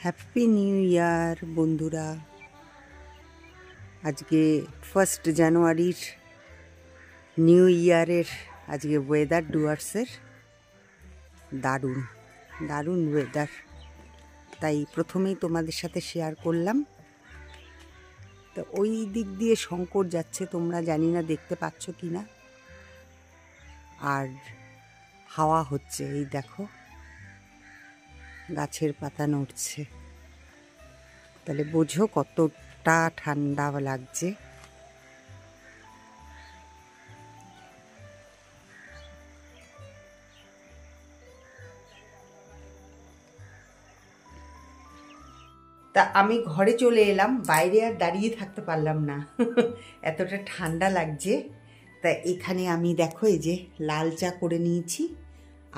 Happy new year বন্ধুরা। আজকে 1 জানুয়ারির নিউ ইয়ারের আজকে ওয়েদার ডুয়ার্সের দারুণ দারুণ ওয়েদার, তাই প্রথমেই তোমাদের সাথে শেয়ার করলাম। তো ওই দিক দিয়ে শঙ্কর যাচ্ছে, তোমরা জানি না দেখতে পাচ্ছ কি না। আর হাওয়া হচ্ছে, এই দেখো গাছের পাতা নড়ছে, তাহলে বোঝো কতটা ঠান্ডা লাগছে। তা আমি ঘরে চলে এলাম, বাইরে আর দাঁড়িয়ে থাকতে পারলাম না এতটা ঠান্ডা লাগছে। তা এখানে আমি দেখো এই যে লাল চা করে নিয়েছি,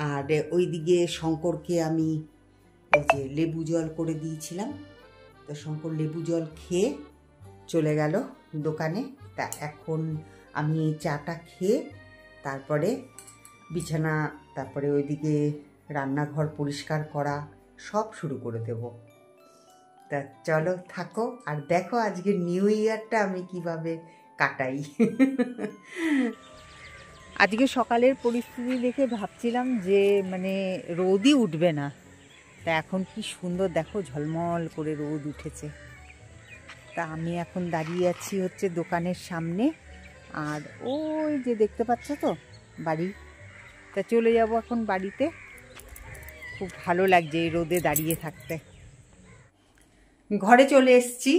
আর ওইদিকে শঙ্করকে আমি এই যে লেবু জল করে দিয়েছিলাম। তো শঙ্কর লেবু জল খেয়ে চলে গেল দোকানে। তা এখন আমি এই চাটা খেয়ে তারপরে বিছানা, তারপরে ওইদিকে রান্নাঘর পরিষ্কার করা সব শুরু করে দেব। তা চলো থাকো আর দেখো আজকে নিউ ইয়ারটা আমি কিভাবে কাটাই। আজকে সকালের পরিস্থিতি দেখে ভাবছিলাম যে মানে রোদই উঠবে না, তা এখন কি সুন্দর দেখো ঝলমল করে রোদ উঠেছে। তা আমি এখন দাঁড়িয়ে আছি হচ্ছে দোকানের সামনে, আর ওই যে দেখতে পাচ্ছ তো বাড়ি। তা চলে যাব এখন বাড়িতে। খুব ভালো লাগছে এই রোদে দাঁড়িয়ে থাকতে। ঘরে চলে এসছি,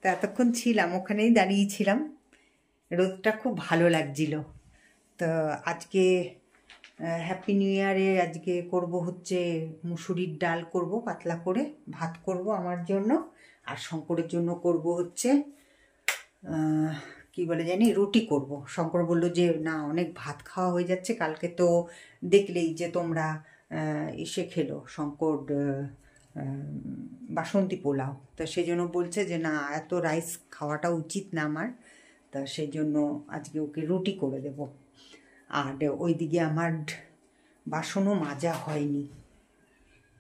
তা এতক্ষণ ছিলাম ওখানেই দাঁড়িয়েছিলাম, রোদটা খুব ভালো লাগছিল। তো আজকে হ্যাপি নিউ ইয়ারে আজকে করব হচ্ছে মুসুরির ডাল করব, পাতলা করে ভাত করব আমার জন্য, আর শঙ্করের জন্য করব হচ্ছে কি বলে জানি রুটি করব। শঙ্কর বলল যে না অনেক ভাত খাওয়া হয়ে যাচ্ছে, কালকে তো দেখলেই যে তোমরা এসে খেলো শঙ্কর বাসন্তী পোলাও। তো সেই জন্য বলছে যে না এত রাইস খাওয়াটা উচিত না আমার, তা সেই জন্য আজকে ওকে রুটি করে দেব। আর ওইদিকে আমার বাসনও মাজা হয়নি,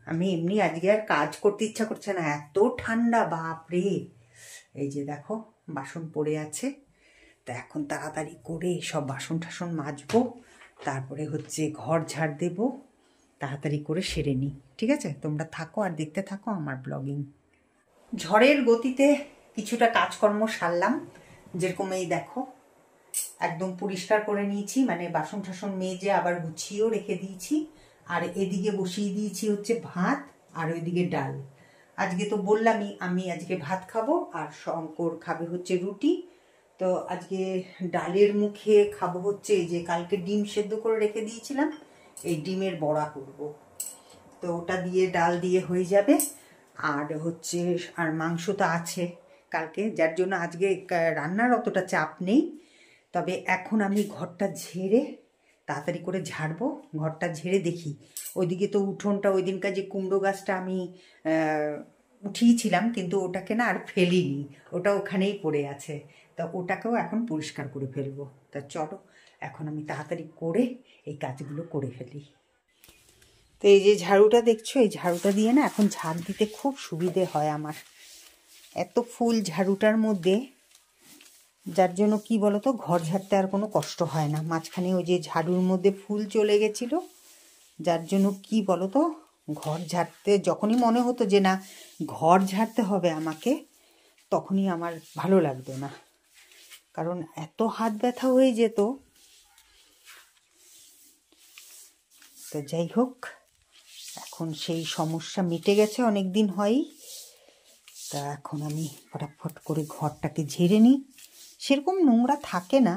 আমি এমনি আজকে আর কাজ করতে ইচ্ছা করছে না, এত ঠান্ডা বাপরে। এই যে দেখো বাসন পড়ে আছে, তা এখন তাড়াতাড়ি করে সব বাসন টাসন মাজবো, তারপরে হচ্ছে ঘর ঝাড় দেবো, তাড়াতাড়ি করে সেরে নিই। ঠিক আছে, তোমরা থাকো আর দেখতে থাকো আমার ব্লগিং। ঝড়ের গতিতে কিছুটা কাজকর্ম সারলাম, যেরকম এই দেখো একদম পরিষ্কার করে নিয়েছি, মানে বাসন টাসন মেজে আবার গুছিয়েও রেখে দিয়েছি। আর এদিকে বসিয়ে দিয়েছি হচ্ছে ভাত, আর ওইদিকে ডাল। আজকে তো বললামই আমি আজকে ভাত খাবো, আর শঙ্কর খাবে হচ্ছে রুটি। তো আজকে ডালের মুখে খাবো হচ্ছে এই যে কালকে ডিম সেদ্ধ করে রেখে দিয়েছিলাম, এই ডিমের বড়া করব। তো ওটা দিয়ে ডাল দিয়ে হয়ে যাবে। আর হচ্ছে আর মাংস তো আছে কালকে, যার জন্য আজকে রান্নার অতটা চাপ নেই। তবে এখন আমি ঘরটা ঝেড়ে তাড়াতাড়ি করে ঝাড়বো, ঘরটা ঝেড়ে দেখি ওইদিকে তো উঠোনটা ওই দিনকার যে কুমড়ো গাছটা আমি উঠিয়েছিলাম, কিন্তু ওটাকে না আর ফেলিনি, ওটা ওখানেই পড়ে আছে। তা ওটাকেও এখন পরিষ্কার করে ফেলবো। তা চলো এখন আমি তাড়াতাড়ি করে এই কাজগুলো করে ফেলি। তো এই যে ঝাড়ুটা দেখছো, এই ঝাড়ুটা দিয়ে না এখন ঝাড় দিতে খুব সুবিধে হয় আমার, এত ফুল ঝাড়ুটার মধ্যে, যার জন্য কি বলতো ঘর ঝাড়তে আর কোনো কষ্ট হয় না। মাঝখানে ওই যে ঝাড়ুর মধ্যে ফুল চলে গেছিলো, যার জন্য কি বলতো ঘর ঝাড়তে যখনই মনে হতো যে না ঘর ঝাড়তে হবে আমাকে, তখনই আমার ভালো লাগতো না, কারণ এত হাত ব্যথা হয়ে যেত। তো যাই হোক, এখন সেই সমস্যা মিটে গেছে, অনেক দিন হয়ই। তা এখন আমি ফটাফট করে ঘরটাকে ঝেড়ে নিই, সেরকম নোংরা থাকে না।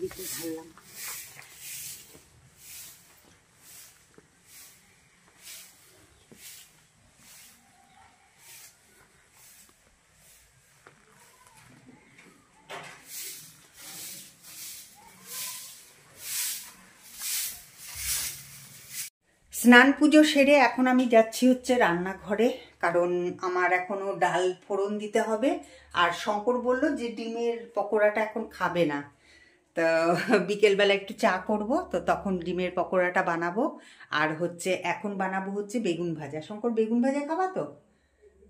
এদিকে ঢাললাম। স্নান পুজো সেরে এখন আমি যাচ্ছি হচ্ছে রান্নাঘরে, কারণ আমার এখনো ডাল ফোড়ন দিতে হবে। আর শঙ্কর বলল যে ডিমের পকোড়াটা এখন খাবে না, তো বিকেলবেলা একটু চা করব, তো তখন ডিমের পকোড়াটা বানাবো। আর হচ্ছে এখন বানাবো হচ্ছে বেগুন ভাজা। শঙ্কর বেগুন ভাজা খাবা তো,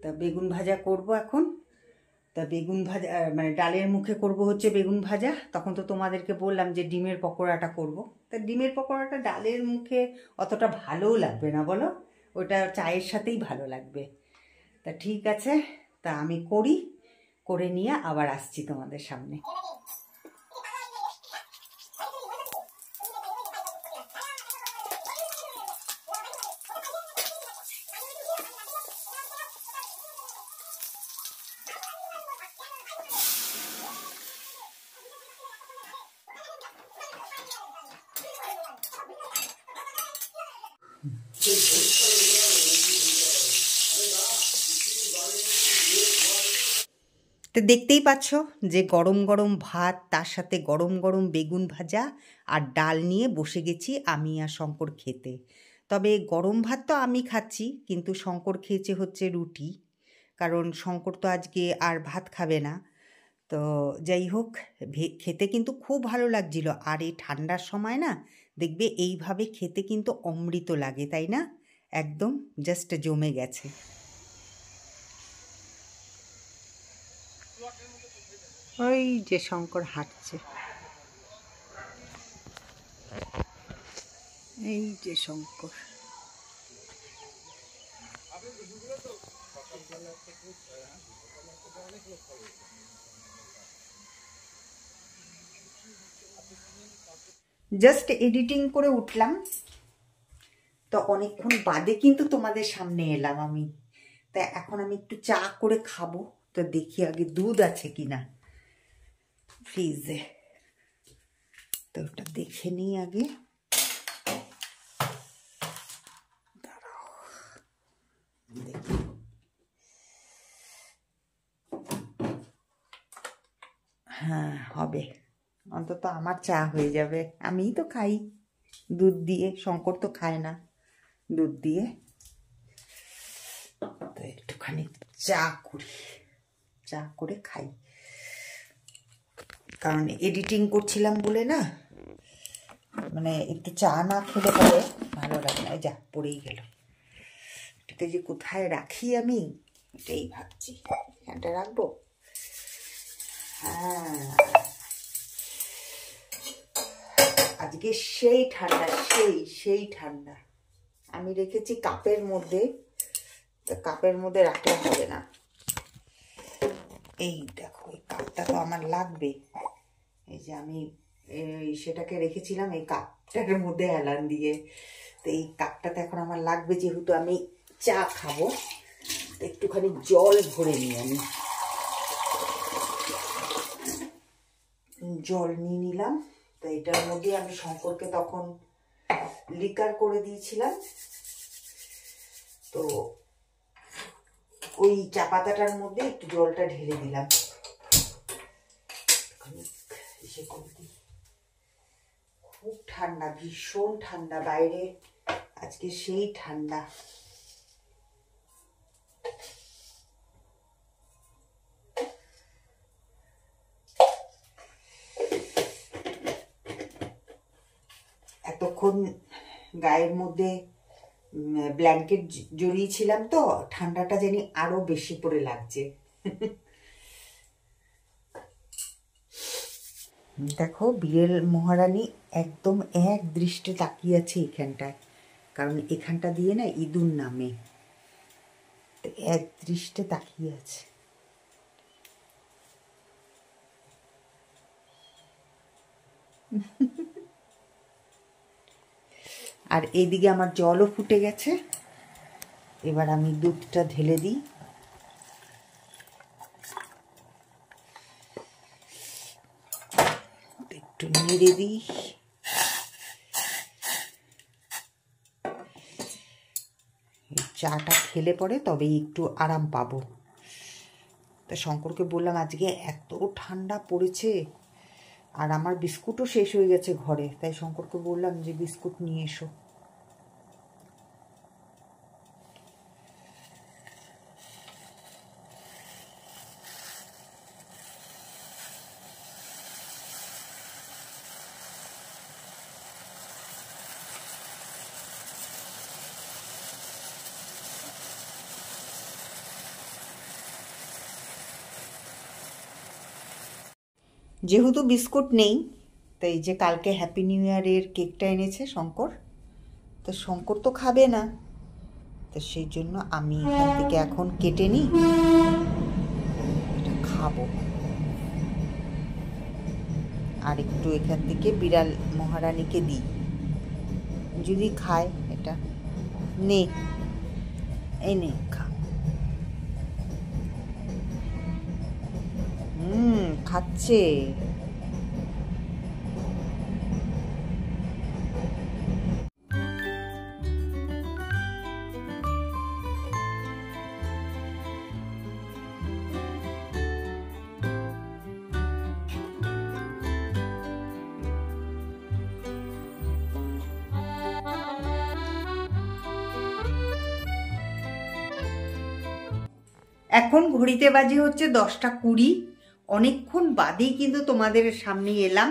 তা বেগুন ভাজা করব এখন। তা বেগুন ভাজা মানে ডালের মুখে করব হচ্ছে বেগুন ভাজা। তখন তো তোমাদেরকে বললাম যে ডিমের পকোড়াটা করব। তা ডিমের পকোড়াটা ডালের মুখে অতটা ভালোও লাগবে না, বলো, ওটা চায়ের সাথেই ভালো লাগবে। তা ঠিক আছে, তা আমি করে নিয়ে আবার আসছি তোমাদের সামনে। তো দেখতেই পাচ্ছ যে গরম গরম ভাত, তার সাথে গরম গরম বেগুন ভাজা আর ডাল নিয়ে বসে গেছি আমি আর শঙ্কর খেতে। তবে গরম ভাত তো আমি খাচ্ছি, কিন্তু শঙ্কর খেয়েছে হচ্ছে রুটি, কারণ শঙ্কর তো আজকে আর ভাত খাবে না। তো যাই হোক, খেতে কিন্তু খুব ভালো লাগছিল। আর এই ঠান্ডার সময় না, দেখবে এইভাবে খেতে কিন্তু অমৃত লাগে, তাই না? একদম জাস্ট জমে গেছে। ওই যে শঙ্কর হাঁটছে, এই যে শঙ্কর। জাস্ট এডিটিং করে উঠলাম, তো অনেকক্ষণ বাদে কিন্তু তোমাদের সামনে এলাম আমি। তা এখন আমি একটু চা করে খাবো, তো দেখি আগে দুধ আছে কিনা ফ্রিজে, তো ওটা দেখে নিই আগে। দেখি, হ্যাঁ হবে, অন্তত আমার চা হয়ে যাবে। আমিই তো খাই দুধ দিয়ে, শঙ্কর তো খায় না দুধ দিয়ে। তো একটুখানি চা করে খাই, কারণ এডিটিং করছিলাম বলে না, মানে একটু চা না খেলে পরে ভালো লাগে না। যা পড়েই গেল, এটাকে যে কোথায় রাখি আমি এটাই ভাবছি। এখানটা রাখবো, হ্যাঁ। আজকে সেই ঠান্ডা, সেই ঠান্ডা। আমি রেখেছি কাপের মধ্যে, তো কাপের মধ্যে রাখলে হবে না। এই দেখো, এই কাপটা তো আমার লাগবে। এই যে আমি সেটাকে রেখেছিলাম এই কাপটার মধ্যে হেলান দিয়ে, তো এই কাপটাতে এখন আমার লাগবে, যেহেতু আমি চা খাবো। একটুখানি জল ভরে নিই, আমি জল নিয়ে নিলাম। তো এটার মধ্যে আমি শঙ্করকে তখন লিকার করে দিয়েছিলাম, তো ওই চা পাতাটার মধ্যে একটু জলটা ঢেলে দিলাম। খুব ঠান্ডা, ভীষণ ঠান্ডা বাইরে আজকে, সেই ঠান্ডা। এতক্ষণ গায়ের মধ্যে ব্ল্যাঙ্কেট জড়িয়েছিলাম, তো ঠান্ডাটা জানি আরো বেশি করে লাগছে। দেখো, বিড়েল মহারানী একদম এক দৃষ্টে তাকিয়ে আছে এখানটায়, কারণ এখানটা দিয়ে না ইঁদুর নামে, এক দৃষ্টে তাকিয়ে আছে। আর এইদিকে আমার জলও ফুটে গেছে, এবার আমি দুধটা ঢেলে দিই। একটু ঘিরে দিই। চাটা খেলে পরে তবেই একটু আরাম পাবো। তা শঙ্করকে বললাম আজকে এত ঠান্ডা পড়েছে, আর আমার বিস্কুটও শেষ হয়ে গেছে ঘরে, তাই শঙ্করকে বললাম যে বিস্কুট নিয়ে এসো। যেহেতু বিস্কুট নেই, তাই এই যে কালকে হ্যাপি নিউ ইয়ারের কেকটা এনেছে শঙ্কর, তো শঙ্কর তো খাবে না, তো সেই জন্য আমি এখান থেকে এখন কেটে নিই, এটা খাবো। আর একটু এখান থেকে বিড়াল মহারানীকে দিই, যদি খায়। এটা নে, এই নে খা। খাচ্ছে। এখন ঘড়িতে বাজে হচ্ছে 10:20। অনেকক্ষণ বাদেই কিন্তু তোমাদের সামনে এলাম।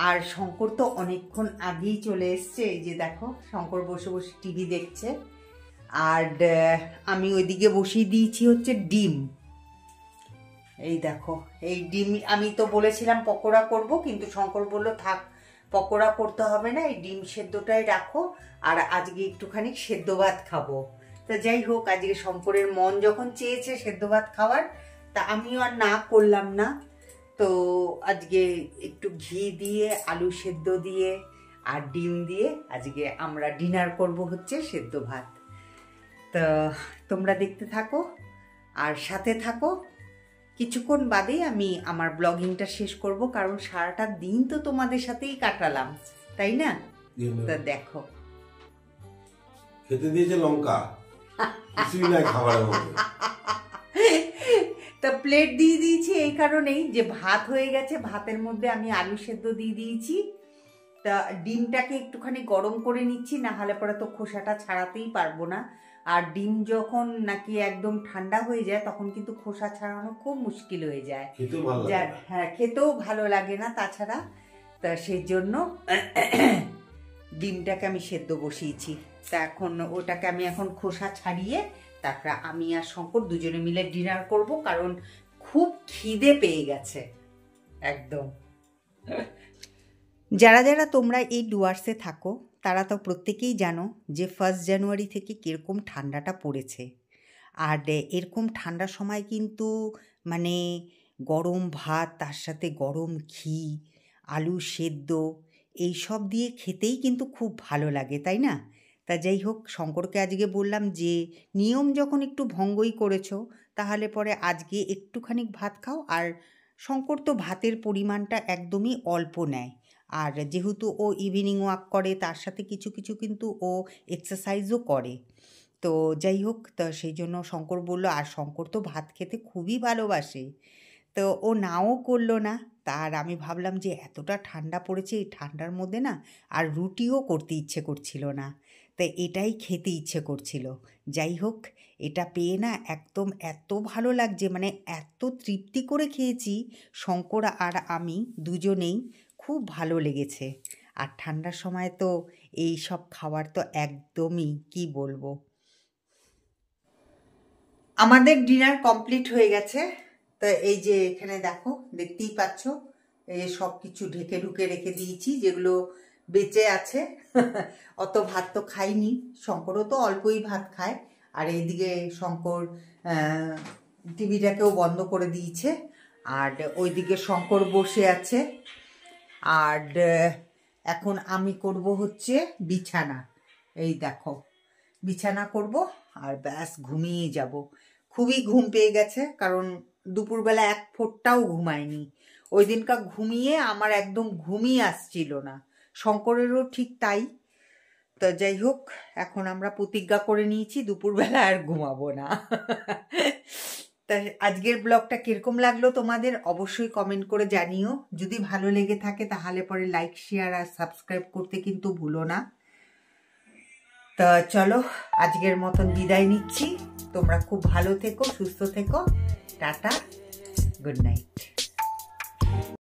আর শঙ্কর তো অনেকক্ষণ আগেই চলে এসছে। এই যে দেখো, শঙ্কর বসে বসে টিভি দেখছে, আর আমি ওইদিকে বসিয়ে দিয়েছি হচ্ছে ডিম। এই দেখো, এই ডিম আমি তো বলেছিলাম পকোড়া করব, কিন্তু শঙ্কর বলল থাক, পকোড়া করতে হবে না, এই ডিম সেদ্ধটাই রাখো, আর আজকে একটুখানি সেদ্ধ ভাত খাবো। তা যাই হোক, আজকে শঙ্করের মন যখন চেয়েছে সেদ্ধ ভাত খাওয়ার, তা আমিও আর না করলাম না। তো আজকে একটু ঘি দিয়ে, আলু সেদ্ধ দিয়ে আর ডিম দিয়ে আজকে আমরা ডিনার করব হচ্ছে সেদ্ধ ভাত। তো তোমরা দেখতে থাকো আর সাথে থাকো। কিছুক্ষণ বাদেই আমি আমার ব্লগিংটা শেষ করব, কারণ সারাটা দিন তো তোমাদের সাথেই কাটালাম, তাই না? তো দেখো, খেতে দিয়েছে লঙ্কা, কিছুই নাই খাবারের মধ্যে। তা প্লেট দিয়ে দিয়েছি এই কারণেই যে ভাত হয়ে গেছে, ভাতের মধ্যে আমি আলু সেদ্ধ দিয়ে দিয়েছি। তা ডিমটাকে একটুখানি গরম করে নিচ্ছি, না হলে পরে তো খোসাটা ছাড়াতেই পারবো না। আর ডিম যখন নাকি একদম ঠান্ডা হয়ে যায় তখন কিন্তু খোসা ছাড়ানো খুব মুশকিল হয়ে যায়। হ্যাঁ, খেতেও ভালো লাগে না তাছাড়া। তা সেই জন্য ডিমটাকে আমি সেদ্ধ বসিয়েছি। তা এখন ওটাকে আমি এখন খোসা ছাড়িয়ে তারপরে আমি আর শঙ্কর দুজনে মিলে ডিনার করব, কারণ খুব খিদে পেয়ে গেছে একদম। যারা যারা তোমরা এই ডুয়ার্সে থাকো তারা তো প্রত্যেকেই জানো যে 1 জানুয়ারি থেকে কীরকম ঠান্ডাটা পড়েছে। আর এরকম ঠান্ডার সময় কিন্তু মানে গরম ভাত, তার সাথে গরম ঘি, আলু সেদ্ধ, এই সব দিয়ে খেতেই কিন্তু খুব ভালো লাগে, তাই না? তা যাই হোক, শঙ্করকে আজকে বললাম যে নিয়ম যখন একটু ভঙ্গই করেছো, তাহলে পরে আজকে একটুখানি ভাত খাও। আর শঙ্কর তো ভাতের পরিমাণটা একদমই অল্প নেয়, আর যেহেতু ও ইভিনিং ওয়াক করে, তার সাথে কিছু কিছু কিন্তু ও এক্সারসাইজও করে। তো যাই হোক, তা সেই জন্য শঙ্কর বলল, আর শঙ্কর তো ভাত খেতে খুবই ভালোবাসে, তো ও নাও করলো না। তার আমি ভাবলাম যে এতটা ঠান্ডা পড়েছে, এই ঠান্ডার মধ্যে না আর রুটিও করতে ইচ্ছে করছিল না, তাই এটাই খেতে ইচ্ছে করছিল। যাই হোক, এটা পেয়ে না একদম এত ভালো লাগছে, মানে এত তৃপ্তি করে খেয়েছি শঙ্কর আর আমি দুজনেই, খুব ভালো লেগেছে। আর ঠান্ডার সময় তো এই সব খাবার তো একদমই কি বলবো। আমাদের ডিনার কমপ্লিট হয়ে গেছে। তো এই যে এখানে দেখো, দেখতেই পাচ্ছ, এই সব কিছু ঢেকে ঢুকে রেখে দিয়েছি যেগুলো বেঁচে আছে। অত ভাত তো খাইনি, শঙ্করও তো অল্পই ভাত খায়। আর এইদিকে শঙ্কর টিভিটাকেও বন্ধ করে দিয়েছে, আর ওইদিকে শঙ্কর বসে আছে। আর এখন আমি করব হচ্ছে বিছানা। এই দেখো, বিছানা করব আর ব্যাস ঘুমিয়ে যাব। খুবই ঘুম পেয়ে গেছে, কারণ দুপুরবেলা এক ফোঁটাও ঘুমায়নি। ওই দিনকার ঘুমিয়ে আমার একদম ঘুমই আসছিল না, শঙ্করেরও ঠিক তাই। তো যাই হোক, এখন আমরা প্রতিজ্ঞা করে নিয়েছি দুপুরবেলা আর ঘুমাবো না। তা আজকের ব্লগটা কিরকম লাগলো তোমাদের অবশ্যই কমেন্ট করে জানিও। যদি ভালো লেগে থাকে তাহলে পরে লাইক, শেয়ার আর সাবস্ক্রাইব করতে কিন্তু ভুলো না। তা চলো, আজকের মতন বিদায় নিচ্ছি। তোমরা খুব ভালো থেকো, সুস্থ থেকো। Tata, good night.